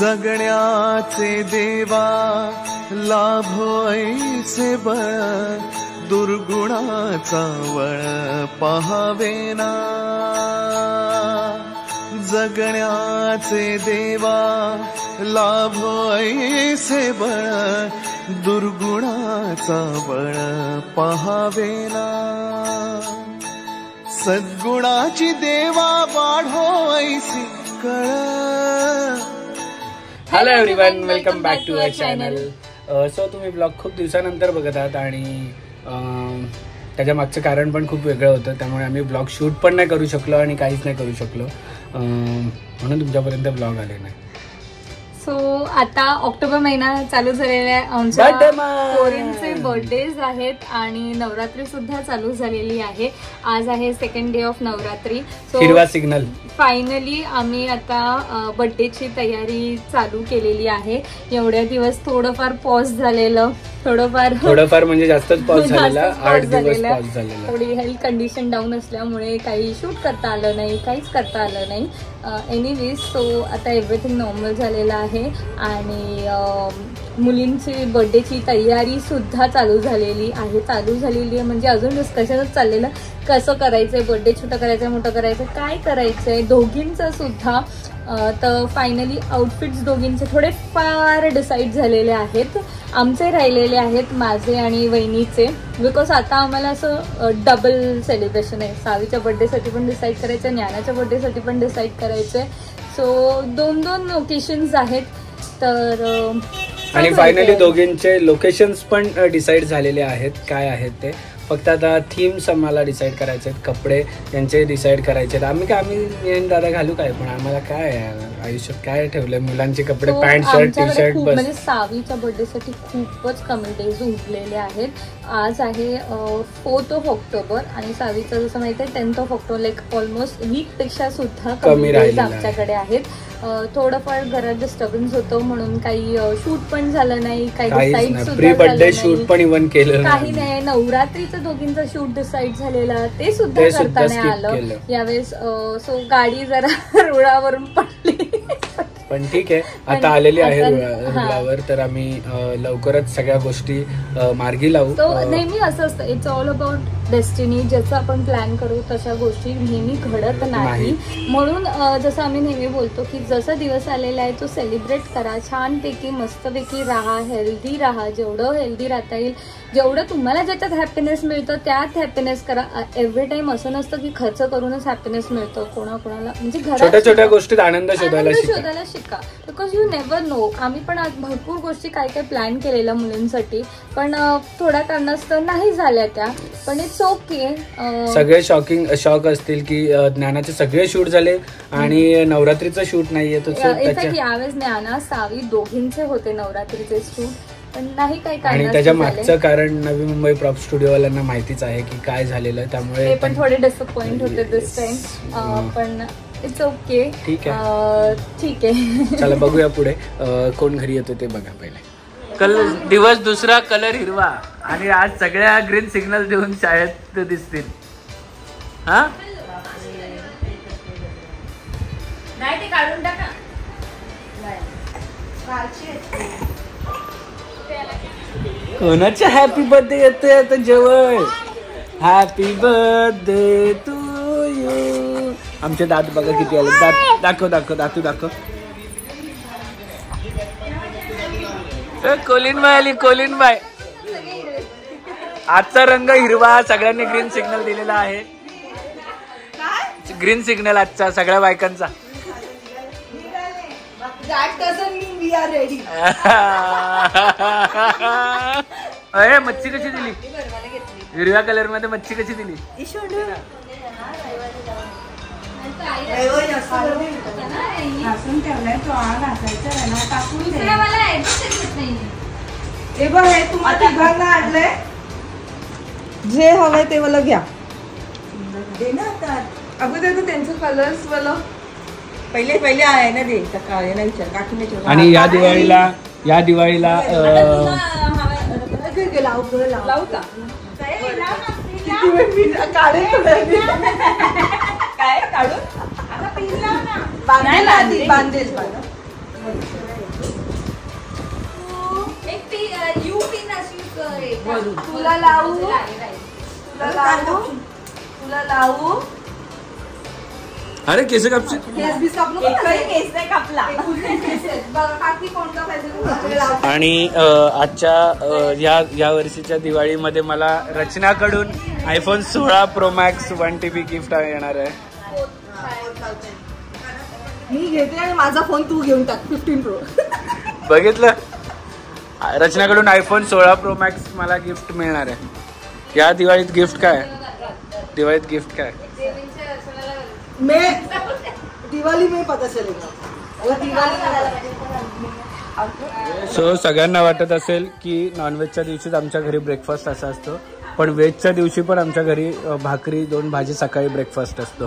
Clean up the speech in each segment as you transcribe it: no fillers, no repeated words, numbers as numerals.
जगण्याचे देवा लाभो ऐसे बळ दुर्गुणाचा वळ पहावेना जगण्याचे देवा लाभो ऐसे बळ दुर्गुणाचा बळ पहावेना सद्गुणाची देवा वाढो ऐसी कळ. Hello everyone, welcome back to our channel. So तुम्ही ब्लॉग खूप दिवसानंतर बघत आहात आणि त्याच्या मागचं कारण पण खूप वेगळं होतं, त्यामुळे आम्ही ब्लॉग शूट पण नाही करू शकलो आणि काहीच नाही करू शकलो, म्हणून तुमच्यापर्यंत ब्लॉग आले नाही. सो आता ऑक्टोबर महिना चालू झालेला आहे, आमच्या पोरींचे बर्थडेज आहेत आणि नवरात्री सुद्धा चालू झालेली आहे. आज आहे second day of Navratri. So हिरवा सिग्नल फायनली आम्ही आता बर्थडेची तयारी चालू केलेली आहे. एवढ्या दिवस थोडंफार पॉज झालेलं, थोडंफार म्हणजे जास्तच पॉज झालेला, 8 दिवस पॉज झालेला. थोडी हेल्थ कंडिशन डाऊन असल्यामुळे काही शूट करता आलं नाही, काहीच करता आलं नाही. एनिवेज सो आता एव्हरीथिंग नॉर्मल झालेलं आहे आणि मुलींची बर्थडेची तयारी सुद्धा चालू झालेली आहे. म्हणजे अजून डिस्कशनच चाललेलं, कसं करायचंय बर्थडे, छोटं करायचंय मोठं करायचं, काय करायचंय दोघींचं सुद्धा. तर फायनली आउटफिट्स दोघींचे थोडे फार डिसाईड झालेले आहेत. आमचे राहिलेले आहेत, माझे आणि वहिनीचे, बिकॉज आता आम्हाला असं डबल सेलिब्रेशन आहे. सावीच्या बर्थडेसाठी पण डिसाईड करायचं, ज्ञानाच्या बर्थडेसाठी पण डिसाईड करायचं आहे. सो 2 ओकेशन्स आहेत. तर आणि फायनली दोघींचे लोकेशन्स पण डिसाईड झालेले आहेत, काय आहेत ते. फक्त आता थीम्स आम्हाला डिसाईड करायचे आहेत, कपडे यांचे डिसाईड करायचे आहेत. आम्ही दादा घालू काय, पण आम्हाला काय आयुष्यात काय ठेवलंय, मुलांचे कपडे, पॅन्ट शर्ट टी शर्ट बस. म्हणजे सावीच्या बर्थडेसाठी खूपच कमी डेज उरलेले आहेत. आज आहे 4 ऑक्टोबर आणि सावीचं जसं माहिती आहे 10 ऑक्टोबर, लाईक ऑलमोस्ट वीकपेक्षा सुद्धा कमी डेज आमच्याकडे आहेत. थोडंफार घरात डिस्टर्बन्स होतं म्हणून काही शूट पण झालं नाही, काही डिसाईड प्री बर्थडे शूट पण इव्हन केलं काही नाही. नवरात्रीचं दोघींचं शूट डिसाईड झालेलं, ते सुद्धा करता नाही आलं यावेळेस. सो गाडी जरा रुळावरून पडली, पण ठीक आहे, आता आलेली आहे रुळावर. तर आम्ही लवकरच सगळ्या गोष्टी मार्गी लावू. नेहमी असं असतं, इट्स ऑल अबाउट डेस्टिनी. ज्याचं आपण प्लॅन करू तशा गोष्टी नेहमी घडत नाही. म्हणून जसं आम्ही नेहमी बोलतो की जसा दिवस आलेला आहे तो सेलिब्रेट करा, छानपैकी मस्तपैकी राहा, हेल्दी राहा, जेवढं हेल्दी राहता येईल, जेवढं तुम्हाला ज्याच्यात हॅपीनेस मिळतं त्यात हॅपीनेस करा. एव्हरी टाइम असं नसतं की खर्च करूनच हॅपीनेस मिळतं कोणाकोणाला. म्हणजे छोट्या छोट्या गोष्टीत आनंद शोधायला शिका, बिकॉज यू नेव्हर नो. आम्ही पण आज भरपूर गोष्टी काय प्लॅन केलेल्या मुलींसाठी, पण थोड्या कारणास्तव नाही झाल्या त्या, पण इट्स ओके. सगळे शॉक असतील की ज्ञानाचे सगळे शूट झाले आणि नवरात्रीचं शूट नाहीये. यावेळेस ज्ञाना सावी दोघींचे होते नवरात्रीचे शूट, पण नाही काही कारण. आणि त्याच्या मागचं कारण नवी मुंबई प्रॉप स्टुडिओवाल्यांना माहितीच आहे की काय झालेलं, त्यामुळे पण थोडे डिसअपॉइंट होते दिस टाइम. पण इट्स ओके, ठीक आहे. चला बघूया पुढे कोण घरी येतो ते बघा. पहिले दिवस दुसरा, कलर हिरवा आणि आज सगळ्या ग्रीन सिग्नल देऊन शाळेत दिसतील. हा नाही ते काढून टाका. कोणाच्या हॅपी बर्थडे येतोय आता जवळ. Happy birthday to you. आमचे दात बघा किती आले. दात दाखव. कोलिनबाई आजचा रंग हिरवा. सगळ्यांनी ग्रीन सिग्नल दिलेला आहे. ग्रीन सिग्नल आजचा सगळ्या बायकांचा. अरे मच्छी कशी दिली, हिरव्या कलर मध्ये मच्छी कशी दिली. जे हवंय ते मला घ्या. अगोदर त्यांचं कलर्स वाला पहिले आहे ना ते सकाळी ना विचार काकीने. आणि या दिवाळीला लावू का काय काढून बांधेल. तुला लावू अरे केस कापचे आणि आजच्या या वर्षीच्या दिवाळीमध्ये मला रचनाकडून iPhone 16 Pro Max 1 TB gift येणार आहे. मी घेते आणि माझा फोन तू घेऊन टाक 15 Pro. बघितलं रचनाकडून iPhone 16 Pro Max मला गिफ्ट मिळणार आहे. या दिवाळीत गिफ्ट काय? दिवाळीत गिफ्ट काय? दिवाळी में पता चलेगा. सो सगळ्यांना वाटत असेल की नॉनव्हेजच्या दिवशीच आमच्या घरी ब्रेकफास्ट असा असतो, पण व्हेजच्या दिवशी पण आमच्या घरी भाकरी 2 भाजी सकाळी ब्रेकफास्ट असतो.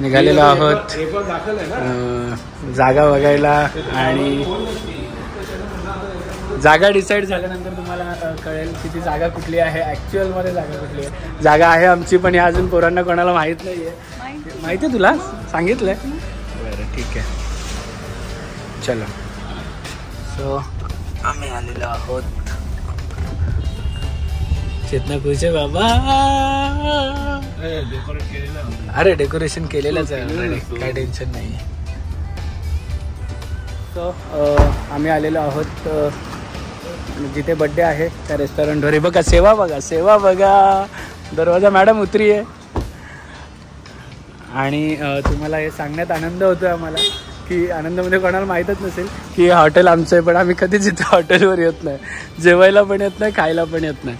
निघालेलो आहोत जागा बघायला आणि जागा डिसाईड झाल्यानंतर तुम्हाला कळेल की ती जागा कुठली आहे, ऍक्च्युअल मध्ये जागा कुठली आहे. जागा आहे आमची, पण या अजून पोरांना कोणाला माहित नाहीये. माहिती आहे तुला? सांगितलंय? बरं ठीक आहे, चलो. सो आम्ही आलेलो आहोत चेतनापूरचे बाबा. अरे डेकोरेशन केलेलंच आहे ऑलरेडी, काय टेन्शन नाही. सो आम्ही आलेलो आहोत जिथे बड्डे आहे त्या रेस्टॉरंटवर. बघा सेवा, बघा सेवा, बघा दरवाजा मॅडम उतरी आहे. आणि तुम्हाला हे सांगण्यात आनंद होतो आम्हाला की आनंदमध्ये कोणाला माहीतच नसेल की हॉटेल आमचं आहे, पण आम्ही कधीच इथे हॉटेलवर येत नाही. जेवायला पण येत नाही, खायला पण येत नाही.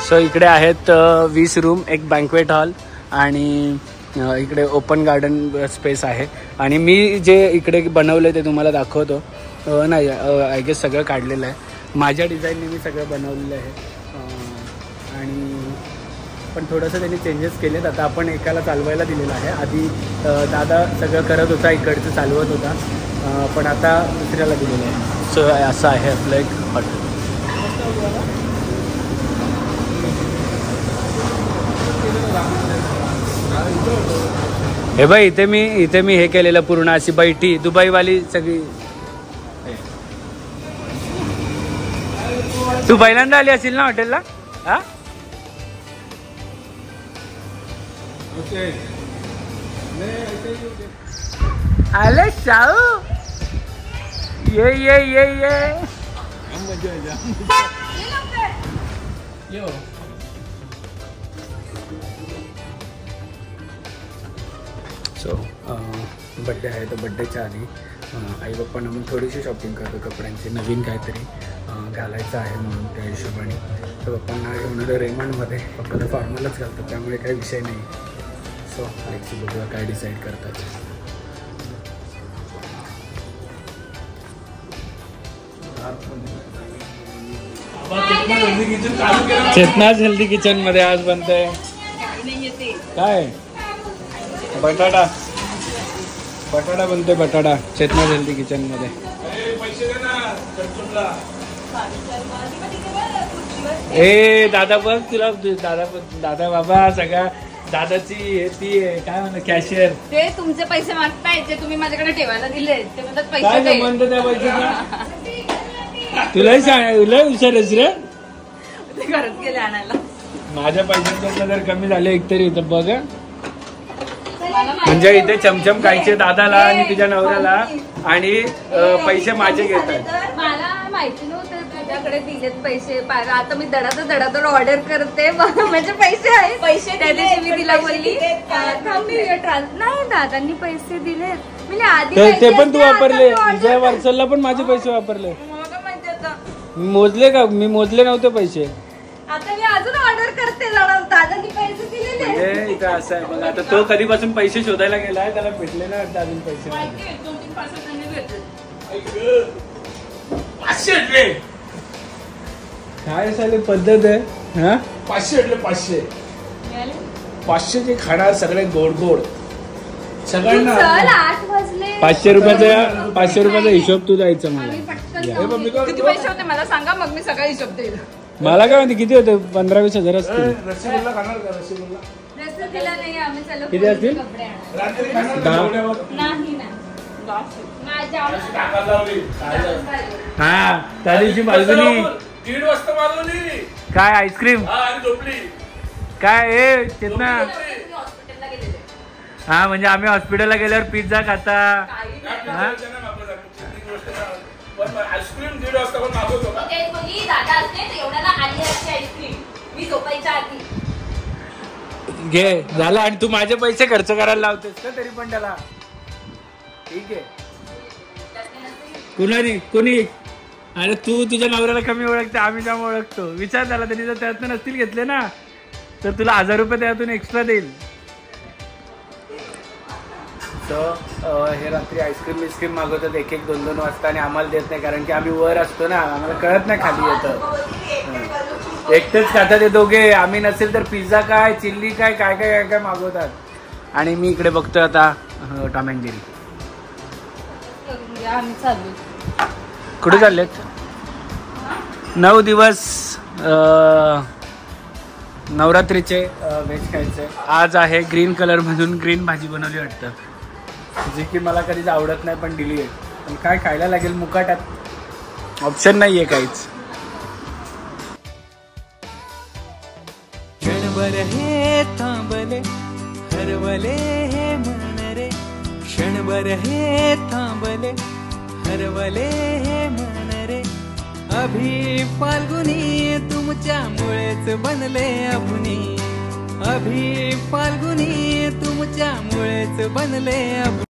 सो इकडे आहेत 20 रूम, एक बँक्वेट हॉल आणि इकडे ओपन गार्डन स्पेस आहे. आणि मी जे इकडे बनवलं ते तुम्हाला दाखवतो. नाही आय गेस सगळं काढलेलं आहे, माझ्या डिझाईनने मी सगळं बनवलेलं आहे. आणि पण थोडंसं त्यांनी चेंजेस केलेत. आता आपण एकाला चालवायला दिलेलं आहे. आधी दादा सगळं करत होता, इकडचं चालवत होता, पण आता दुसऱ्याला दिलेलं आहे. सो असं आहे आपलं एक हॉटेल. हे बाई इथे मी हे केलेलं पूर्ण अशी बैठी दुबईवाली सगळी. तू पहिल्यांदा आली असेल ना हॉटेलला? हा आले शाहू, ये ये ये ये. सो बड्डे आहे तर बड्डेच्या आधी आई बाप्पांना मग थोडीशी शॉपिंग करतो कपड्यांची, नवीन काहीतरी घालायचं आहे म्हणून त्या हिशोबाने. तर पप्पांना घेऊन रेमंडमध्ये, पप्पाला फॉर्मलच घालतात त्यामुळे काही विषय नाही. सो लेट्स बघूया काय डिसाईड करतात. चेतनाच हेल्दी किचन मध्ये आज बनतंय काय? बटाटा बनतोय, बटाटा चेतनाच हेल्दी किचन मध्ये. ए दादा बघ, तुला दादा बाबा सगळ्या दादाची ती काय म्हणतात कॅशियर. ते तुमचे पैसे मागताय, ते तुम्ही माझ्याकडे ठेवायला दिले, ते म्हणतात पैसे काय म्हणतो त्या पैशाचा? तुलाही सांग, तुला विचारायच रे, घरात गेले आणायला. माझ्या पैशांपेक्षा जर कमी झाले एकतरी तर बघ. म्हणजे इथे चमचम खायचे दादाला आणि तुझ्या नवऱ्याला, आणि पैसे माझे घेतात. मला माहिती नव्हतं तुझ्याकडे दिलेत पैसे. आता मी धडाधड ऑर्डर करते, म्हणजे पैसे आहेत. पैसे त्या दिवशी मी तिला बोलली नाही दादांनी पैसे दिलेत. म्हणजे आधी ते पण तू वापरले, विजय वारसलला पण माझे पैसे वापरले. मोजले का? मी मोजले नव्हते पैसे. आता मी अजून ऑर्डर करते, दादांनी पैसे दिलेले. इथं असं आहे बघ. आता तो कधीपासून पैसे शोधायला गेलाय, त्याला भेटले ना वाटतं अजून पैसे. काय साली पद्धत आहे हा? 500 खाणार सगळे गोड गोड सगळ्यांना. 500 रुपयाचा हिशोब तू द्यायचा मला. किती पैसे होते मला सांगा, मग मी सगळा हिशोब देईल. मला काय माहिती किती होते 15-20 हजार असतील. रसगुल्ला खाणार का? रसगुल्ला रसगुल्ला नाही, आम्ही चलो किती असतील? कपडे आणायला. रात्री खाणार का? 10. जेवल्यावर? नाही ना माझ्या अशी टाकायला लावली. हा त्या दिवशी बाजूनी 1:30 वाजता मागवली. काय आईस्क्रीम हा आणि झोपली. काय ए चेतना. हॉस्पिटलला गेलेले. हा म्हणजे आम्ही हॉस्पिटलला गेल्यावर पिझ्झा खाता. हा? पण आईस्क्रीम 1:30 वाजता पण मागवतो का? तेच बोलली, दादा असते तर एवढ्याला आली असते आईस्क्रीम. मी झोपायच्या आधी. घे झालं. आणि तू माझे पैसे खर्च करायला लावतेस का तरी पण त्याला. ठीक आहे. कोणी अरे तू तुझ्या नवऱ्याला कमी ओळखते, आम्ही जाम ओळखतो. विचार झाला त्यांनी जर त्यातून नसतील घेतले ना तर तुला 1000 रुपये त्यातून एक्स्ट्रा देईल. तर हे रात्री आईस्क्रीम मागवतात 1-1, 2-2 वाजता आणि आम्हाला देत नाही कारण की आम्ही वर असतो ना, आम्हाला कळत नाही खाली येतं. एकटेच खातात ते दोघे. आम्ही नसेल तर पिझ्झा काय, चिल्ली काय काय काय काय काय मागवतात. आणि मी इकडे बघतोय आता टॉम अँड जेरी. आम्ही चालू. कुठे चाललेत? 9 दिवस नवरात्रीचे व्हेज खायचे. आज आहे ग्रीन कलर मधून ग्रीन भाजी बनवली वाटतं, जी की मला कधीच आवडत नाही पण दिली आहे. पण काय खायला लागेल मुकाटात, ऑप्शन नाहीये काहीच. क्षणभर हे थांबले हरवले हे मन रे, क्षणभर हे थांबले हरवले हे मन रे. अभि फाल्गुनी तुमच्यामुळेच बनले अभुनी, अभि फाल्गुनी तुमच्यामुळेच बनले अभुनी.